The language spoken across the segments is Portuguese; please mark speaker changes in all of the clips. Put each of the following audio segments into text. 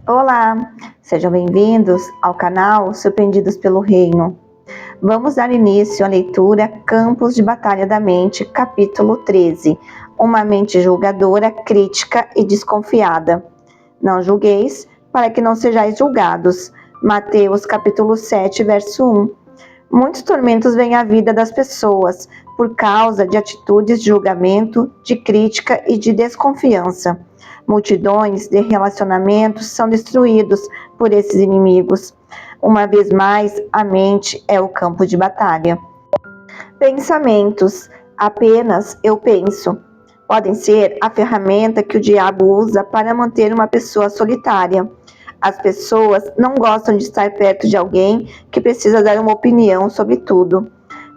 Speaker 1: Olá, sejam bem-vindos ao canal Surpreendidos pelo Reino. Vamos dar início à leitura Campos de Batalha da Mente, capítulo 13. Uma mente julgadora, crítica e desconfiada. Não julgueis, para que não sejais julgados. Mateus, capítulo 7, verso 1. Muitos tormentos vêm à vida das pessoas por causa de atitudes de julgamento, de crítica e de desconfiança. Multidões de relacionamentos são destruídos por esses inimigos. Uma vez mais, a mente é o campo de batalha. Pensamentos. Apenas eu penso. Podem ser a ferramenta que o diabo usa para manter uma pessoa solitária. As pessoas não gostam de estar perto de alguém que precisa dar uma opinião sobre tudo.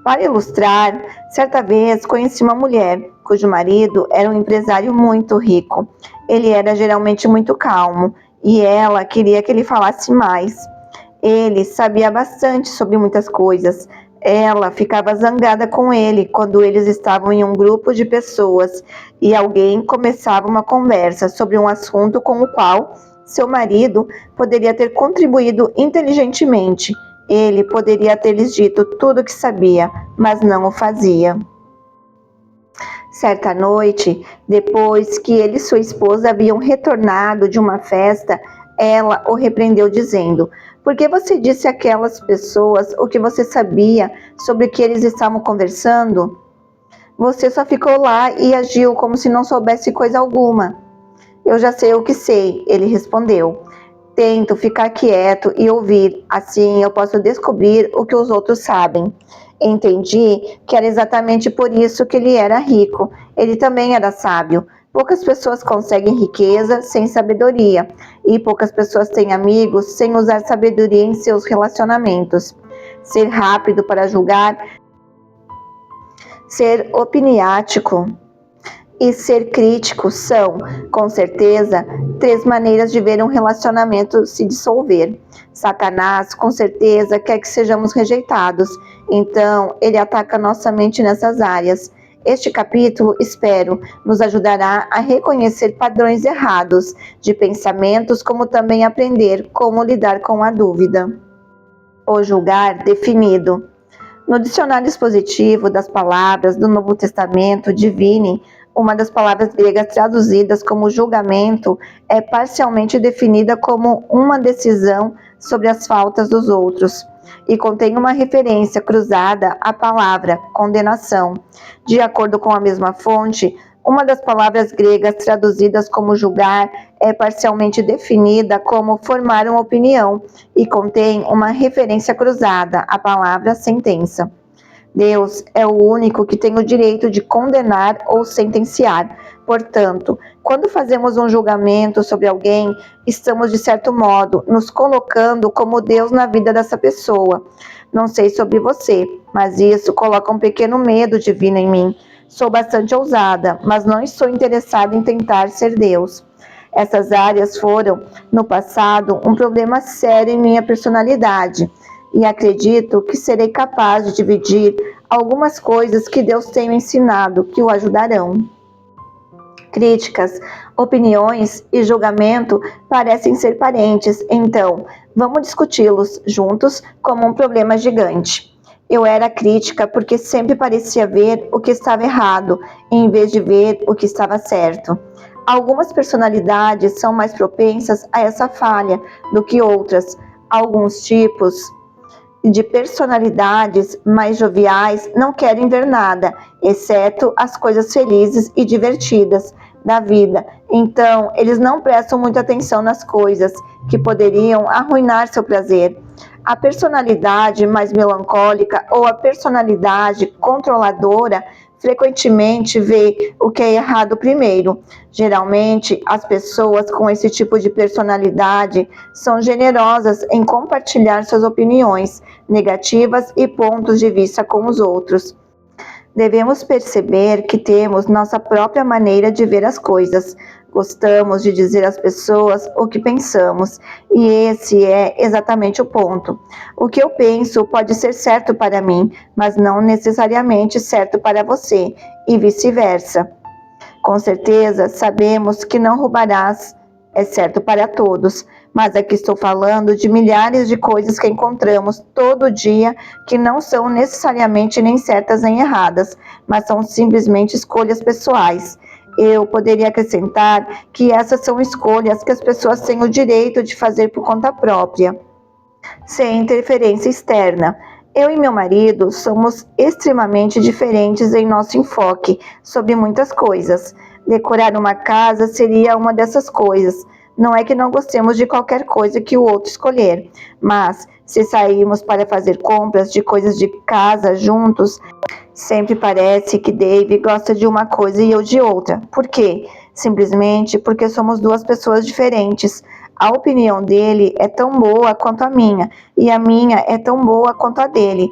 Speaker 1: Para ilustrar, certa vez conheci uma mulher cujo marido era um empresário muito rico. Ele era geralmente muito calmo e ela queria que ele falasse mais. Ele sabia bastante sobre muitas coisas. Ela ficava zangada com ele quando eles estavam em um grupo de pessoas e alguém começava uma conversa sobre um assunto com o qual seu marido poderia ter contribuído inteligentemente. Ele poderia ter lhes dito tudo o que sabia, mas não o fazia. Certa noite, depois que ele e sua esposa haviam retornado de uma festa, ela o repreendeu dizendo: "Por que você disse àquelas pessoas o que você sabia sobre o que eles estavam conversando? Você só ficou lá e agiu como se não soubesse coisa alguma." "Eu já sei o que sei," ele respondeu. "Tento ficar quieto e ouvir, assim eu posso descobrir o que os outros sabem." Entendi que era exatamente por isso que ele era rico. Ele também era sábio. Poucas pessoas conseguem riqueza sem sabedoria, e poucas pessoas têm amigos sem usar sabedoria em seus relacionamentos. Ser rápido para julgar, ser opiniático e ser crítico são, com certeza, três maneiras de ver um relacionamento se dissolver. Satanás, com certeza, quer que sejamos rejeitados, então ele ataca nossa mente nessas áreas. Este capítulo, espero, nos ajudará a reconhecer padrões errados de pensamentos, como também aprender como lidar com a dúvida. O julgar definido. No dicionário expositivo das palavras do Novo Testamento, Divine, uma das palavras gregas traduzidas como julgamento é parcialmente definida como uma decisão sobre as faltas dos outros e contém uma referência cruzada à palavra condenação. De acordo com a mesma fonte, uma das palavras gregas traduzidas como julgar é parcialmente definida como formar uma opinião e contém uma referência cruzada à palavra sentença. Deus é o único que tem o direito de condenar ou sentenciar. Portanto, quando fazemos um julgamento sobre alguém, estamos, de certo modo, nos colocando como Deus na vida dessa pessoa. Não sei sobre você, mas isso coloca um pequeno medo divino em mim. Sou bastante ousada, mas não estou interessada em tentar ser Deus. Essas áreas foram, no passado, um problema sério em minha personalidade. E acredito que serei capaz de dividir algumas coisas que Deus tem me ensinado que o ajudarão. Críticas, opiniões e julgamento parecem ser parentes, então vamos discuti-los juntos como um problema gigante. Eu era crítica porque sempre parecia ver o que estava errado, em vez de ver o que estava certo. Algumas personalidades são mais propensas a essa falha do que outras. Alguns tipos de personalidades mais joviais não querem ver nada, exceto as coisas felizes e divertidas da vida. Então, eles não prestam muita atenção nas coisas que poderiam arruinar seu prazer. A personalidade mais melancólica ou a personalidade controladora frequentemente vê o que é errado primeiro. Geralmente, as pessoas com esse tipo de personalidade são generosas em compartilhar suas opiniões negativas e pontos de vista com os outros. Devemos perceber que temos nossa própria maneira de ver as coisas. Gostamos de dizer às pessoas o que pensamos, e esse é exatamente o ponto. O que eu penso pode ser certo para mim, mas não necessariamente certo para você, e vice-versa. Com certeza, sabemos que não roubarás, é certo para todos, mas aqui estou falando de milhares de coisas que encontramos todo dia que não são necessariamente nem certas nem erradas, mas são simplesmente escolhas pessoais. Eu poderia acrescentar que essas são escolhas que as pessoas têm o direito de fazer por conta própria, sem interferência externa. Eu e meu marido somos extremamente diferentes em nosso enfoque sobre muitas coisas. Decorar uma casa seria uma dessas coisas. Não é que não gostemos de qualquer coisa que o outro escolher, mas se sairmos para fazer compras de coisas de casa juntos, sempre parece que Dave gosta de uma coisa e eu de outra. Por quê? Simplesmente porque somos duas pessoas diferentes. A opinião dele é tão boa quanto a minha, e a minha é tão boa quanto a dele.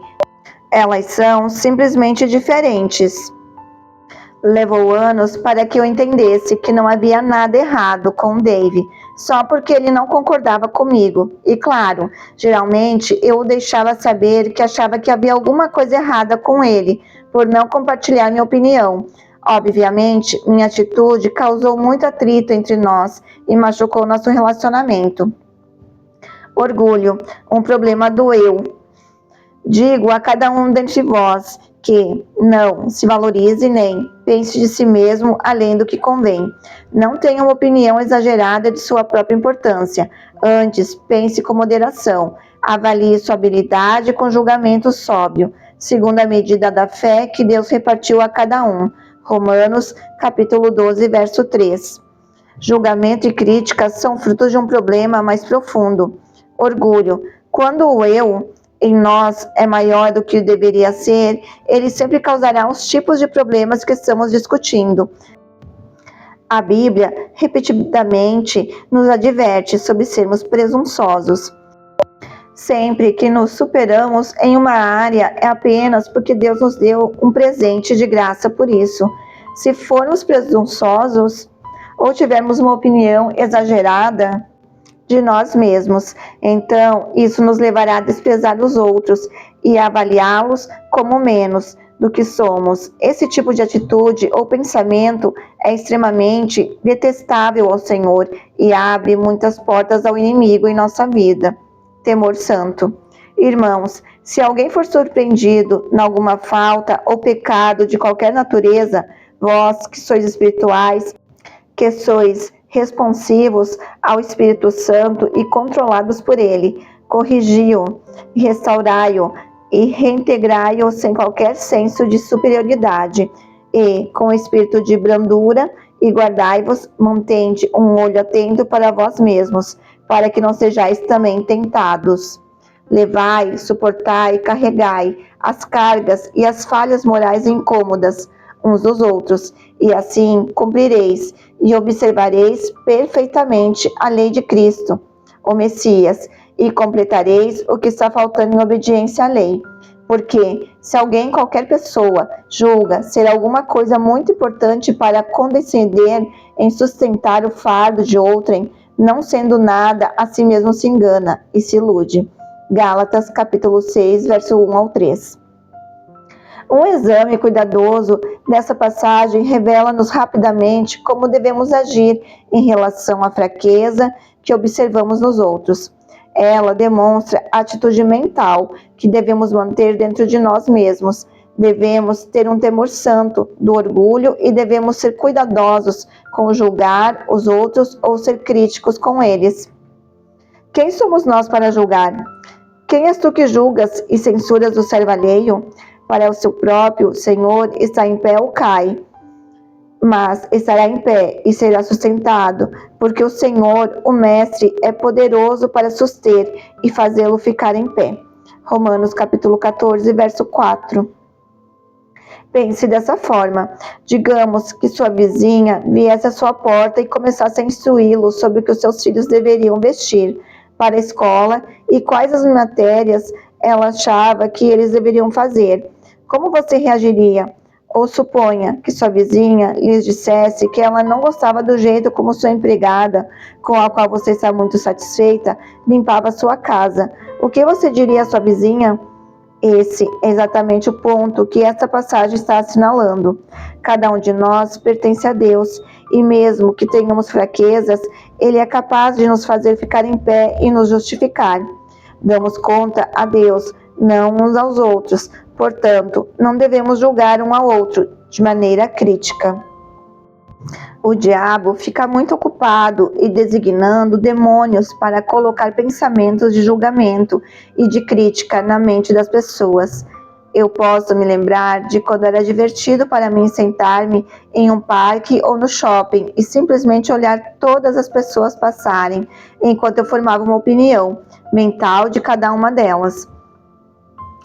Speaker 1: Elas são simplesmente diferentes. Levou anos para que eu entendesse que não havia nada errado com Dave, só porque ele não concordava comigo. E claro, geralmente eu o deixava saber que achava que havia alguma coisa errada com ele, por não compartilhar minha opinião. Obviamente, minha atitude causou muito atrito entre nós e machucou nosso relacionamento. Orgulho, um problema do eu. Digo a cada um dentre vós que não se valorize nem pense de si mesmo além do que convém. Não tenha uma opinião exagerada de sua própria importância. Antes, pense com moderação. Avalie sua habilidade com julgamento sóbrio, segundo a medida da fé que Deus repartiu a cada um. Romanos, capítulo 12, verso 3. Julgamento e críticas são frutos de um problema mais profundo. Orgulho. Quando o eu em nós é maior do que deveria ser, ele sempre causará os tipos de problemas que estamos discutindo. A Bíblia repetidamente nos adverte sobre sermos presunçosos. Sempre que nos superamos em uma área é apenas porque Deus nos deu um presente de graça por isso. Se formos presunçosos ou tivermos uma opinião exagerada de nós mesmos, então isso nos levará a desprezar os outros e a avaliá-los como menos do que somos. Esse tipo de atitude ou pensamento é extremamente detestável ao Senhor e abre muitas portas ao inimigo em nossa vida. Temor santo. Irmãos, se alguém for surpreendido em alguma falta ou pecado de qualquer natureza, vós que sois espirituais, que sois responsivos ao Espírito Santo e controlados por ele, corrigi-o, restaurai-o e reintegrai-o sem qualquer senso de superioridade, e com espírito de brandura, e guardai-vos, mantende um olho atento para vós mesmos, para que não sejais também tentados. Levai, suportai, carregai as cargas e as falhas morais incômodas uns dos outros, e assim cumprireis e observareis perfeitamente a lei de Cristo, o Messias, e completareis o que está faltando em obediência à lei. Porque se alguém, qualquer pessoa, julga ser alguma coisa muito importante para condescender em sustentar o fardo de outrem, não sendo nada, a si mesmo se engana e se ilude. Gálatas, capítulo 6, verso 1 ao 3. Um exame cuidadoso dessa passagem revela-nos rapidamente como devemos agir em relação à fraqueza que observamos nos outros. Ela demonstra a atitude mental que devemos manter dentro de nós mesmos. Devemos ter um temor santo do orgulho e devemos ser cuidadosos com julgar os outros ou ser críticos com eles. Quem somos nós para julgar? Quem és tu que julgas e censuras o servo alheio? Para o seu próprio Senhor está em pé ou cai, mas estará em pé e será sustentado, porque o Senhor, o Mestre, é poderoso para suster e fazê-lo ficar em pé. Romanos capítulo 14, verso 4. Pense dessa forma. Digamos que sua vizinha viesse à sua porta e começasse a instruí-lo sobre o que os seus filhos deveriam vestir para a escola e quais as matérias ela achava que eles deveriam fazer. Como você reagiria? Ou suponha que sua vizinha lhes dissesse que ela não gostava do jeito como sua empregada, com a qual você está muito satisfeita, limpava sua casa. O que você diria à sua vizinha? Esse é exatamente o ponto que esta passagem está assinalando. Cada um de nós pertence a Deus, e mesmo que tenhamos fraquezas, Ele é capaz de nos fazer ficar em pé e nos justificar. Damos conta a Deus, não uns aos outros. Portanto, não devemos julgar um ao outro de maneira crítica. O diabo fica muito ocupado e designando demônios para colocar pensamentos de julgamento e de crítica na mente das pessoas. Eu posso me lembrar de quando era divertido para mim sentar-me em um parque ou no shopping e simplesmente olhar todas as pessoas passarem, enquanto eu formava uma opinião mental de cada uma delas.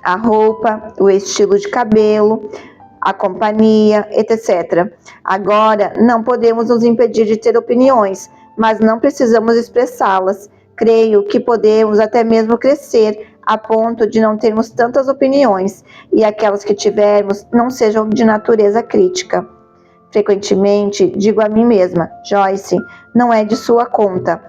Speaker 1: A roupa, o estilo de cabelo, a companhia, etc. Agora, não podemos nos impedir de ter opiniões, mas não precisamos expressá-las. Creio que podemos até mesmo crescer a ponto de não termos tantas opiniões, e aquelas que tivermos não sejam de natureza crítica. Frequentemente, digo a mim mesma, Joyce, não é de sua conta.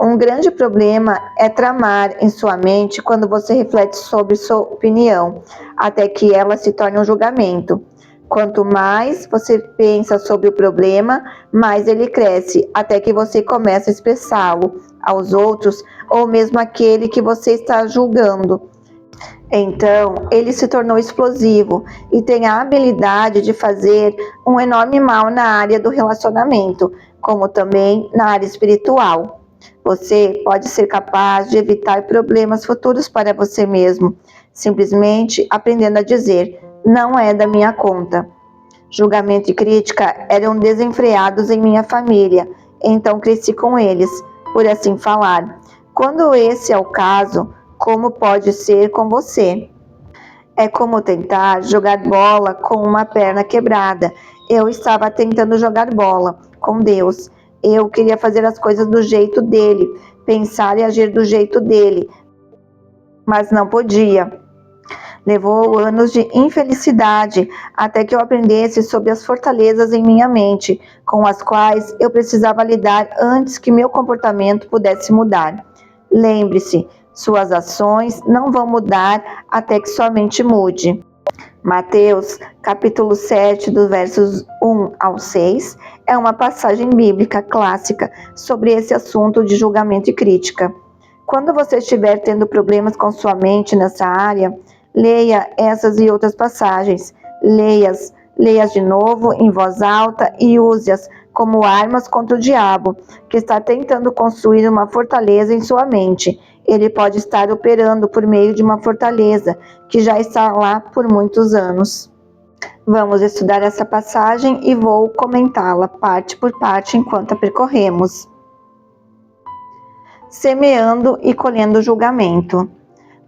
Speaker 1: Um grande problema é tramar em sua mente quando você reflete sobre sua opinião, até que ela se torne um julgamento. Quanto mais você pensa sobre o problema, mais ele cresce, até que você começa a expressá-lo aos outros ou mesmo àquele que você está julgando. Então, ele se tornou explosivo e tem a habilidade de fazer um enorme mal na área do relacionamento, como também na área espiritual. Você pode ser capaz de evitar problemas futuros para você mesmo, simplesmente aprendendo a dizer: não é da minha conta. Julgamento e crítica eram desenfreados em minha família, então cresci com eles, por assim falar. Quando esse é o caso, como pode ser com você? É como tentar jogar bola com uma perna quebrada. Eu estava tentando jogar bola com Deus. Eu queria fazer as coisas do jeito dele, pensar e agir do jeito dele, mas não podia. Levou anos de infelicidade até que eu aprendesse sobre as fortalezas em minha mente, com as quais eu precisava lidar antes que meu comportamento pudesse mudar. Lembre-se, suas ações não vão mudar até que sua mente mude. Mateus, capítulo 7, dos versos 1 ao 6, é uma passagem bíblica clássica sobre esse assunto de julgamento e crítica. Quando você estiver tendo problemas com sua mente nessa área, leia essas e outras passagens. Leia-as de novo em voz alta e use-as como armas contra o diabo, que está tentando construir uma fortaleza em sua mente. Ele pode estar operando por meio de uma fortaleza que já está lá por muitos anos. Vamos estudar essa passagem e vou comentá-la parte por parte enquanto a percorremos. Semeando e colhendo julgamento.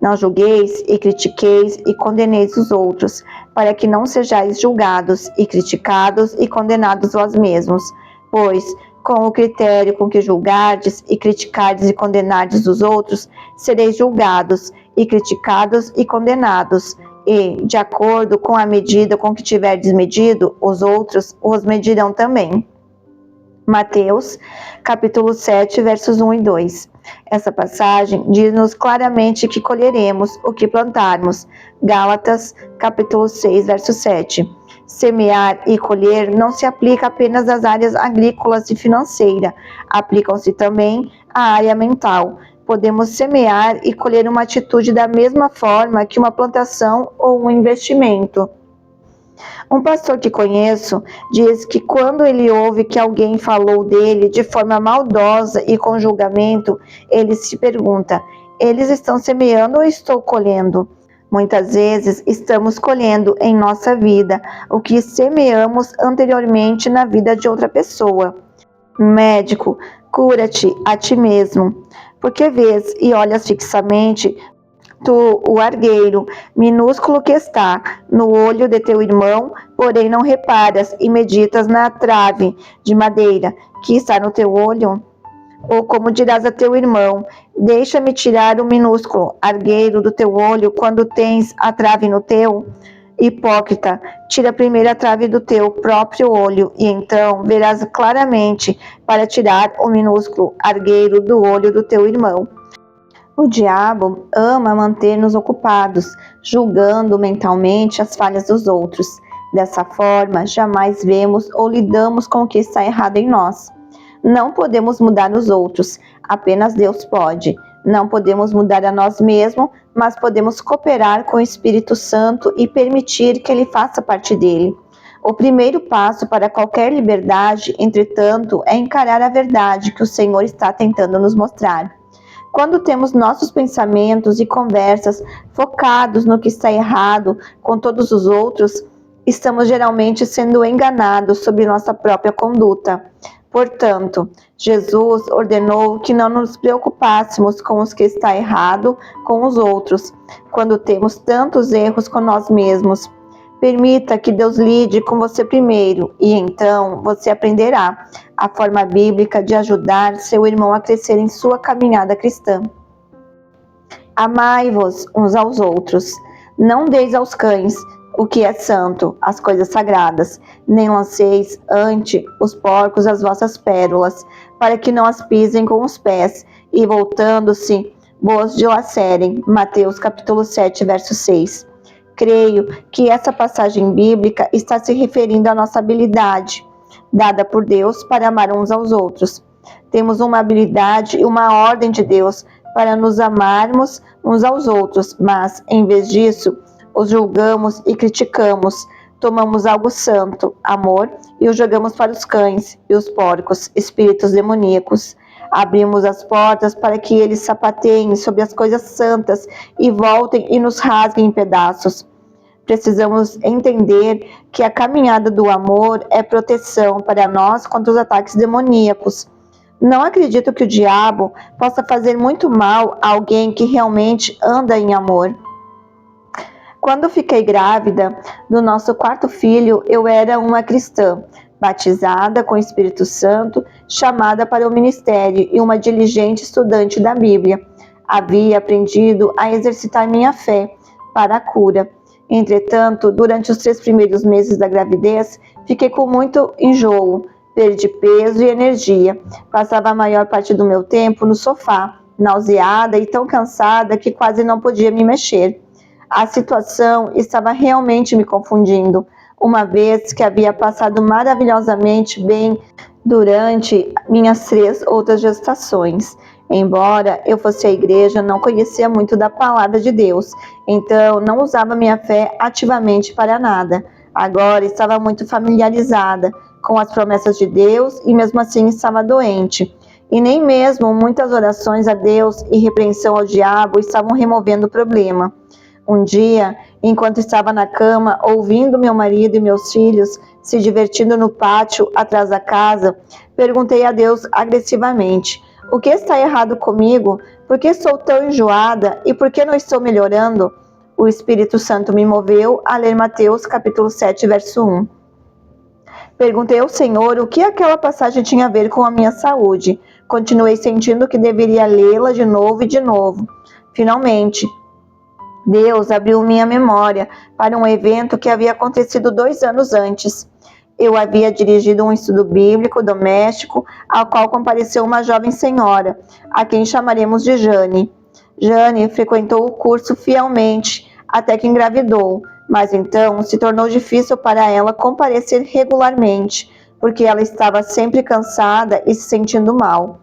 Speaker 1: Não julgueis e critiqueis e condeneis os outros, para que não sejais julgados e criticados e condenados vós mesmos. Pois, com o critério com que julgardes e criticardes e condenardes os outros, sereis julgados e criticados e condenados. E, de acordo com a medida com que tiverdes medido, os outros os medirão também. Mateus, capítulo 7, versos 1 e 2. Essa passagem diz-nos claramente que colheremos o que plantarmos. Gálatas, capítulo 6, verso 7. Semear e colher não se aplica apenas às áreas agrícolas e financeira, aplicam-se também à área mental. Podemos semear e colher uma atitude da mesma forma que uma plantação ou um investimento. Um pastor que conheço diz que quando ele ouve que alguém falou dele de forma maldosa e com julgamento, ele se pergunta: eles estão semeando ou estou colhendo? Muitas vezes estamos colhendo em nossa vida o que semeamos anteriormente na vida de outra pessoa. Médico, cura-te a ti mesmo, porque vês e olhas fixamente tu, o argueiro, minúsculo que está no olho de teu irmão, porém não reparas e meditas na trave de madeira que está no teu olho? Ou como dirás a teu irmão: deixa-me tirar o minúsculo argueiro do teu olho quando tens a trave no teu? Hipócrita, tira primeiro a trave do teu próprio olho, e então verás claramente para tirar o minúsculo argueiro do olho do teu irmão. O diabo ama manter-nos ocupados, julgando mentalmente as falhas dos outros. Dessa forma, jamais vemos ou lidamos com o que está errado em nós. Não podemos mudar os outros, apenas Deus pode. Não podemos mudar a nós mesmos, mas podemos cooperar com o Espírito Santo e permitir que ele faça parte dele. O primeiro passo para qualquer liberdade, entretanto, é encarar a verdade que o Senhor está tentando nos mostrar. Quando temos nossos pensamentos e conversas focados no que está errado com todos os outros, estamos geralmente sendo enganados sobre nossa própria conduta. Portanto, Jesus ordenou que não nos preocupássemos com os que está errado com os outros, quando temos tantos erros com nós mesmos. Permita que Deus lide com você primeiro e então você aprenderá a forma bíblica de ajudar seu irmão a crescer em sua caminhada cristã. Amai-vos uns aos outros. Não deis aos cães o que é santo, as coisas sagradas, nem lanceis ante os porcos as vossas pérolas, para que não as pisem com os pés, e voltando-se, vos dilacerem. Mateus capítulo 7, verso 6. Creio que essa passagem bíblica está se referindo à nossa habilidade, dada por Deus para amar uns aos outros. Temos uma habilidade e uma ordem de Deus para nos amarmos uns aos outros, mas, em vez disso, os julgamos e criticamos. Tomamos algo santo, amor, e o jogamos para os cães e os porcos, espíritos demoníacos. Abrimos as portas para que eles sapateiem sobre as coisas santas e voltem e nos rasguem em pedaços. Precisamos entender que a caminhada do amor é proteção para nós contra os ataques demoníacos. Não acredito que o diabo possa fazer muito mal a alguém que realmente anda em amor. Quando fiquei grávida do nosso quarto filho, eu era uma cristã, batizada com o Espírito Santo, chamada para o ministério e uma diligente estudante da Bíblia. Havia aprendido a exercitar minha fé para a cura. Entretanto, durante os 3 primeiros meses da gravidez, fiquei com muito enjoo, perdi peso e energia. Passava a maior parte do meu tempo no sofá, nauseada e tão cansada que quase não podia me mexer. A situação estava realmente me confundindo, uma vez que havia passado maravilhosamente bem durante minhas 3 outras gestações. Embora eu fosse à igreja, não conhecia muito da palavra de Deus, então não usava minha fé ativamente para nada. Agora estava muito familiarizada com as promessas de Deus e mesmo assim estava doente. E nem mesmo muitas orações a Deus e repreensão ao diabo estavam removendo o problema. Um dia, enquanto estava na cama, ouvindo meu marido e meus filhos se divertindo no pátio atrás da casa, perguntei a Deus agressivamente: o que está errado comigo? Por que sou tão enjoada? E por que não estou melhorando? O Espírito Santo me moveu a ler Mateus capítulo 7, verso 1. Perguntei ao Senhor o que aquela passagem tinha a ver com a minha saúde. Continuei sentindo que deveria lê-la de novo e de novo. Finalmente, Deus abriu minha memória para um evento que havia acontecido 2 anos antes. Eu havia dirigido um estudo bíblico doméstico ao qual compareceu uma jovem senhora, a quem chamaremos de Jane. Jane frequentou o curso fielmente até que engravidou, mas então se tornou difícil para ela comparecer regularmente, porque ela estava sempre cansada e se sentindo mal.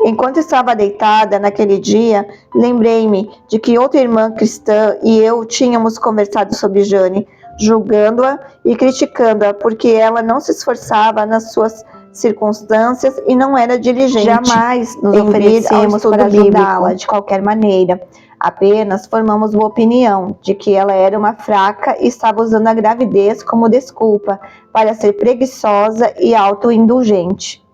Speaker 1: Enquanto estava deitada naquele dia, lembrei-me de que outra irmã cristã e eu tínhamos conversado sobre Jane, julgando-a e criticando-a porque ela não se esforçava nas suas circunstâncias e não era diligente. Jamais nos oferecemos para ajudá-la de qualquer maneira. Apenas formamos uma opinião de que ela era uma fraca e estava usando a gravidez como desculpa para ser preguiçosa e autoindulgente.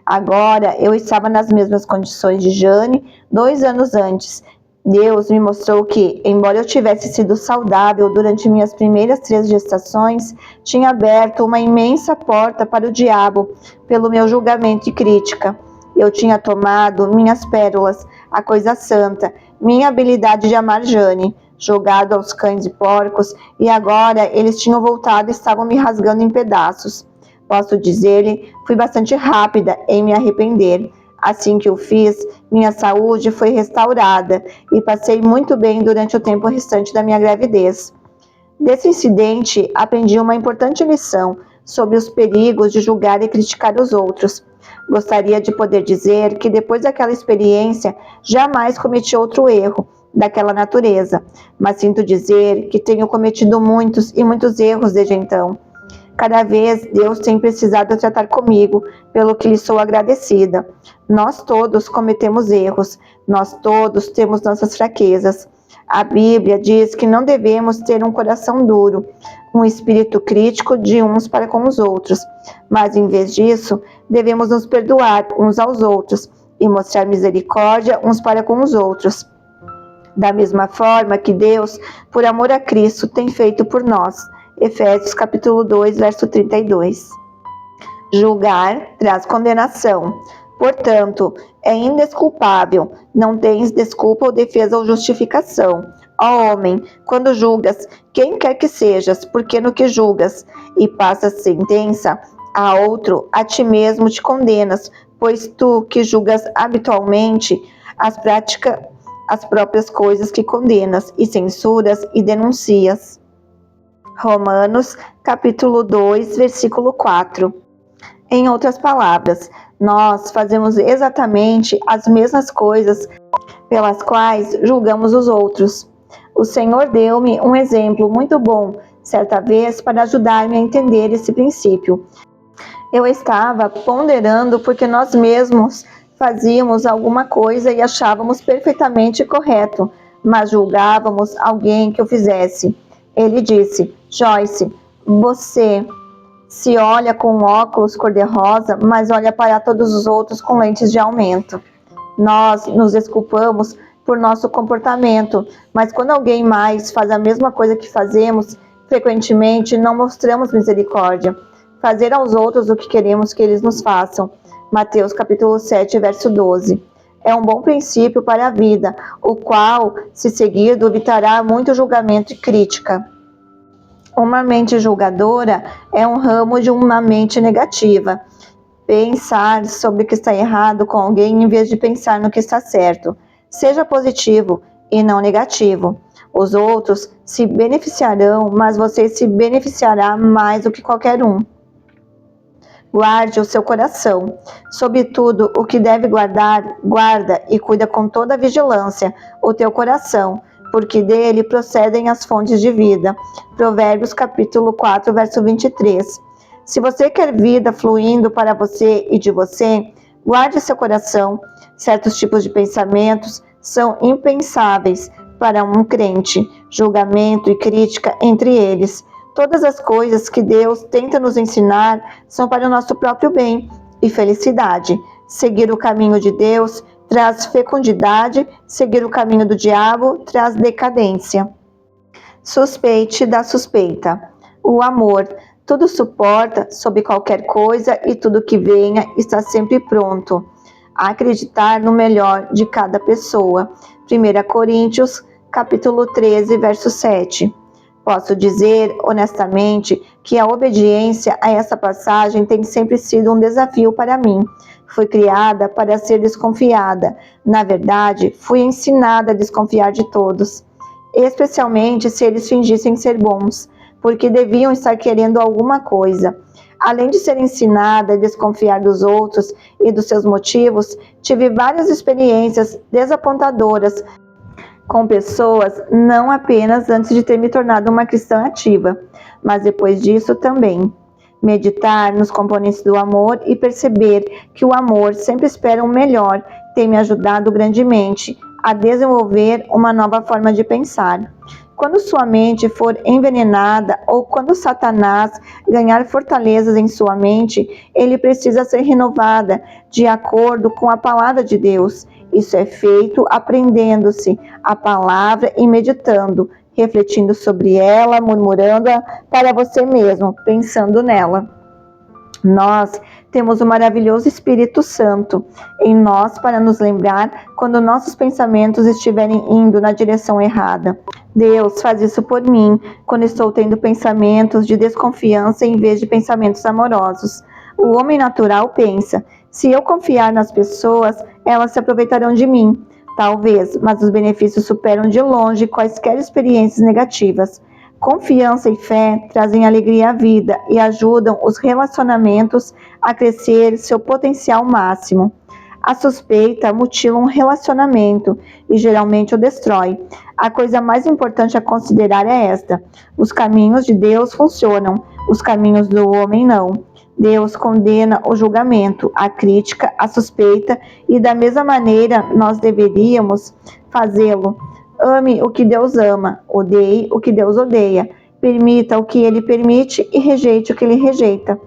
Speaker 1: Agora eu estava nas mesmas condições de Jane 2 anos antes. Deus me mostrou que, embora eu tivesse sido saudável durante minhas primeiras 3 gestações, tinha aberto uma imensa porta para o diabo pelo meu julgamento e crítica. Eu tinha tomado minhas pérolas, a coisa santa, minha habilidade de amar Jane, jogado aos cães e porcos, e agora eles tinham voltado e estavam me rasgando em pedaços. Posso dizer-lhe, fui bastante rápida em me arrepender. Assim que o fiz, minha saúde foi restaurada e passei muito bem durante o tempo restante da minha gravidez. Desse incidente, aprendi uma importante lição sobre os perigos de julgar e criticar os outros. Gostaria de poder dizer que depois daquela experiência jamais cometi outro erro daquela natureza, mas sinto dizer que tenho cometido muitos e muitos erros desde então. Cada vez Deus tem precisado tratar comigo, pelo que lhe sou agradecida. Nós todos cometemos erros, nós todos temos nossas fraquezas. A Bíblia diz que não devemos ter um coração duro, um espírito crítico de uns para com os outros, mas em vez disso, devemos nos perdoar uns aos outros e mostrar misericórdia uns para com os outros. Da mesma forma que Deus, por amor a Cristo, tem feito por nós. Efésios capítulo 2, verso 32. Julgar traz condenação. Portanto, é indesculpável, não tens desculpa ou defesa ou justificação. Ó homem, quando julgas, quem quer que sejas, porque no que julgas, e passas sentença a outro, a ti mesmo te condenas, pois tu que julgas habitualmente as próprias coisas que condenas, e censuras e denuncias. Romanos, capítulo 2, versículo 4. Em outras palavras, nós fazemos exatamente as mesmas coisas pelas quais julgamos os outros. O Senhor deu-me um exemplo muito bom, certa vez, para ajudar-me a entender esse princípio. Eu estava ponderando porque nós mesmos fazíamos alguma coisa e achávamos perfeitamente correto, mas julgávamos alguém que o fizesse. Ele disse: Joyce, você se olha com óculos cor-de-rosa, mas olha para todos os outros com lentes de aumento. Nós nos desculpamos por nosso comportamento, mas quando alguém mais faz a mesma coisa que fazemos, frequentemente não mostramos misericórdia. Fazer aos outros o que queremos que eles nos façam. Mateus capítulo 7, verso 12. É um bom princípio para a vida, o qual, se seguido, evitará muito julgamento e crítica. Uma mente julgadora é um ramo de uma mente negativa. Pensar sobre o que está errado com alguém em vez de pensar no que está certo. Seja positivo e não negativo. Os outros se beneficiarão, mas você se beneficiará mais do que qualquer um. Guarde o seu coração. Sobretudo, o que deve guardar, guarda e cuida com toda vigilância o teu coração, porque dele procedem as fontes de vida. Provérbios capítulo 4, verso 23. Se você quer vida fluindo para você e de você, guarde seu coração. Certos tipos de pensamentos são impensáveis para um crente, julgamento e crítica entre eles. Todas as coisas que Deus tenta nos ensinar são para o nosso próprio bem e felicidade. Seguir o caminho de Deus traz fecundidade, seguir o caminho do diabo traz decadência. Suspeite da suspeita. O amor tudo suporta, sob qualquer coisa, e tudo que venha está sempre pronto a acreditar no melhor de cada pessoa. 1 Coríntios, capítulo 13, verso 7. Posso dizer, honestamente, que a obediência a essa passagem tem sempre sido um desafio para mim. Fui criada para ser desconfiada. Na verdade, fui ensinada a desconfiar de todos, especialmente se eles fingissem ser bons, porque deviam estar querendo alguma coisa. Além de ser ensinada a desconfiar dos outros e dos seus motivos, tive várias experiências desapontadoras com pessoas, não apenas antes de ter me tornado uma cristã ativa, mas depois disso também. Meditar nos componentes do amor e perceber que o amor sempre espera o melhor tem me ajudado grandemente a desenvolver uma nova forma de pensar. Quando sua mente for envenenada ou quando Satanás ganhar fortalezas em sua mente, ele precisa ser renovada de acordo com a palavra de Deus. Isso é feito aprendendo-se a palavra e meditando, refletindo sobre ela, murmurando-a para você mesmo, pensando nela. Nós temos o maravilhoso Espírito Santo em nós para nos lembrar quando nossos pensamentos estiverem indo na direção errada. Deus faz isso por mim quando estou tendo pensamentos de desconfiança em vez de pensamentos amorosos. O homem natural pensa: se eu confiar nas pessoas, elas se aproveitarão de mim. Talvez, mas os benefícios superam de longe quaisquer experiências negativas. Confiança e fé trazem alegria à vida e ajudam os relacionamentos a crescer seu potencial máximo. A suspeita mutila um relacionamento e geralmente o destrói. A coisa mais importante a considerar é esta: os caminhos de Deus funcionam, os caminhos do homem não. Deus condena o julgamento, a crítica, a suspeita e da mesma maneira nós deveríamos fazê-lo. Ame o que Deus ama, odeie o que Deus odeia, permita o que Ele permite e rejeite o que Ele rejeita.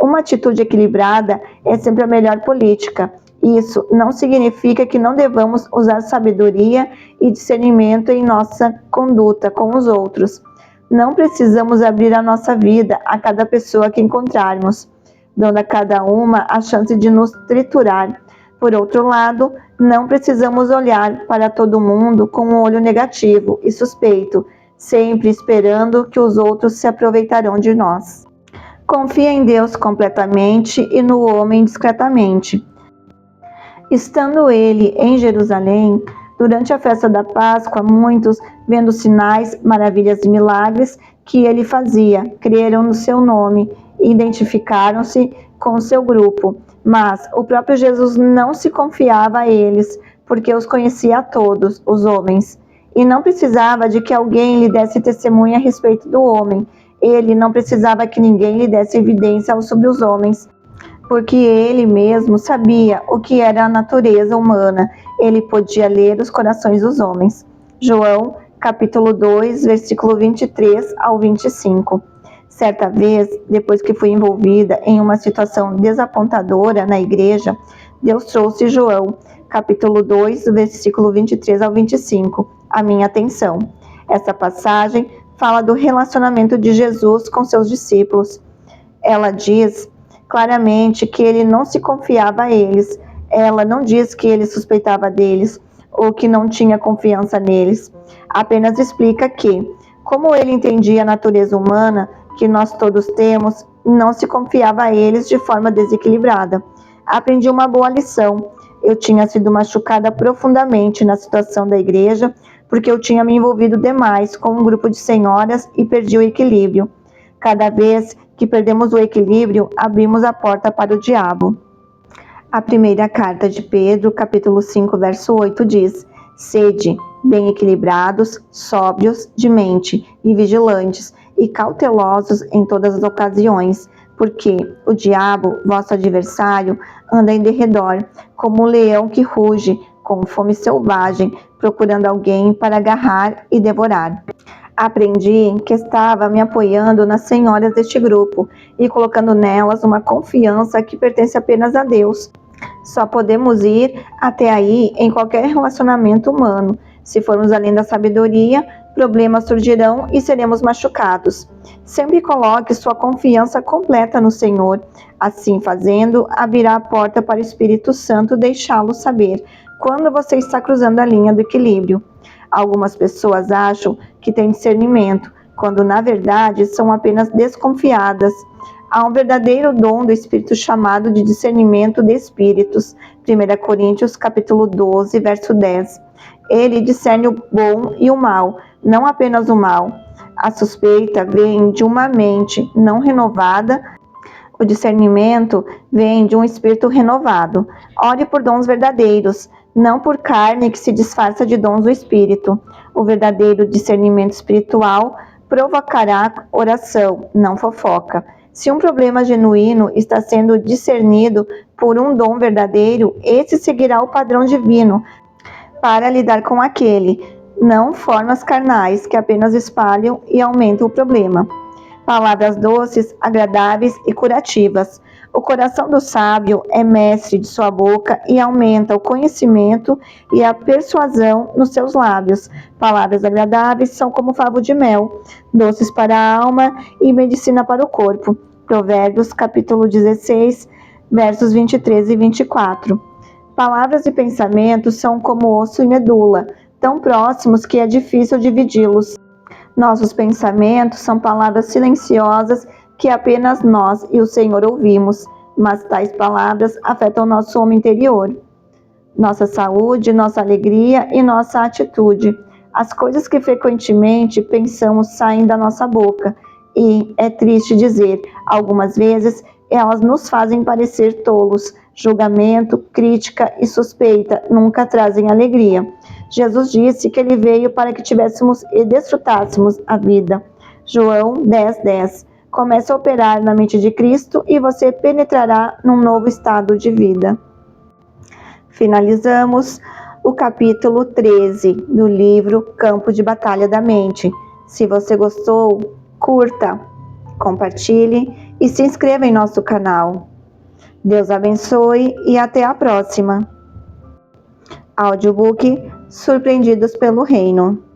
Speaker 1: Uma atitude equilibrada é sempre a melhor política. Isso não significa que não devamos usar sabedoria e discernimento em nossa conduta com os outros. Não precisamos abrir a nossa vida a cada pessoa que encontrarmos, dando a cada uma a chance de nos triturar. Por outro lado, não precisamos olhar para todo mundo com um olho negativo e suspeito, sempre esperando que os outros se aproveitarão de nós. Confia em Deus completamente e no homem discretamente. Estando ele em Jerusalém, durante a festa da Páscoa, muitos, vendo sinais, maravilhas e milagres que ele fazia, creram no seu nome e identificaram-se com o seu grupo. Mas o próprio Jesus não se confiava a eles, porque os conhecia a todos, os homens, e não precisava de que alguém lhe desse testemunho a respeito do homem. Ele não precisava que ninguém lhe desse evidência sobre os homens, porque ele mesmo sabia o que era a natureza humana. Ele podia ler os corações dos homens. João, capítulo 2, versículo 23 ao 25. Certa vez, depois que fui envolvida em uma situação desapontadora na igreja, Deus trouxe João, capítulo 2, versículo 23 ao 25, à minha atenção. Essa passagem fala do relacionamento de Jesus com seus discípulos. Ela diz claramente que ele não se confiava a eles. Ela não diz que ele suspeitava deles ou que não tinha confiança neles. Apenas explica que, como ele entendia a natureza humana que nós todos temos, não se confiava a eles de forma desequilibrada. Aprendi uma boa lição. Eu tinha sido machucada profundamente na situação da igreja porque eu tinha me envolvido demais com um grupo de senhoras e perdi o equilíbrio. Cada vez que perdemos o equilíbrio, abrimos a porta para o diabo. A primeira carta de Pedro, capítulo 5, verso 8, diz: sede bem equilibrados, sóbrios de mente e vigilantes e cautelosos em todas as ocasiões, porque o diabo, vosso adversário, anda em derredor, como um leão que ruge, com fome selvagem, procurando alguém para agarrar e devorar. Aprendi que estava me apoiando nas senhoras deste grupo e colocando nelas uma confiança que pertence apenas a Deus. Só podemos ir até aí em qualquer relacionamento humano. Se formos além da sabedoria, problemas surgirão e seremos machucados. Sempre coloque sua confiança completa no Senhor. Assim fazendo, abrirá a porta para o Espírito Santo deixá-lo saber quando você está cruzando a linha do equilíbrio. Algumas pessoas acham que têm discernimento, quando na verdade são apenas desconfiadas. Há um verdadeiro dom do Espírito chamado de discernimento de espíritos. 1 Coríntios capítulo 12, verso 10. Ele discerne o bom e o mal, não apenas o mal. A suspeita vem de uma mente não renovada. O discernimento vem de um espírito renovado. Ore por dons verdadeiros, não por carne que se disfarça de dons do Espírito. O verdadeiro discernimento espiritual provocará oração, não fofoca. Se um problema genuíno está sendo discernido por um dom verdadeiro, esse seguirá o padrão divino para lidar com aquele, não formas carnais que apenas espalham e aumentam o problema. Palavras doces, agradáveis e curativas. O coração do sábio é mestre de sua boca e aumenta o conhecimento e a persuasão nos seus lábios. Palavras agradáveis são como favo de mel, doces para a alma e medicina para o corpo. Provérbios, capítulo 16, versos 23 e 24. Palavras e pensamentos são como osso e medula, tão próximos que é difícil dividi-los. Nossos pensamentos são palavras silenciosas que apenas nós e o Senhor ouvimos, mas tais palavras afetam nosso homem interior, nossa saúde, nossa alegria e nossa atitude. As coisas que frequentemente pensamos saem da nossa boca e, é triste dizer, algumas vezes elas nos fazem parecer tolos. Julgamento, crítica e suspeita nunca trazem alegria. Jesus disse que ele veio para que tivéssemos e desfrutássemos a vida. João 10:10. Comece a operar na mente de Cristo e você penetrará num novo estado de vida. Finalizamos o capítulo 13 do livro Campo de Batalha da Mente. Se você gostou, curta, compartilhe e se inscreva em nosso canal. Deus abençoe e até a próxima. Audiobook Surpreendidos pelo Reino.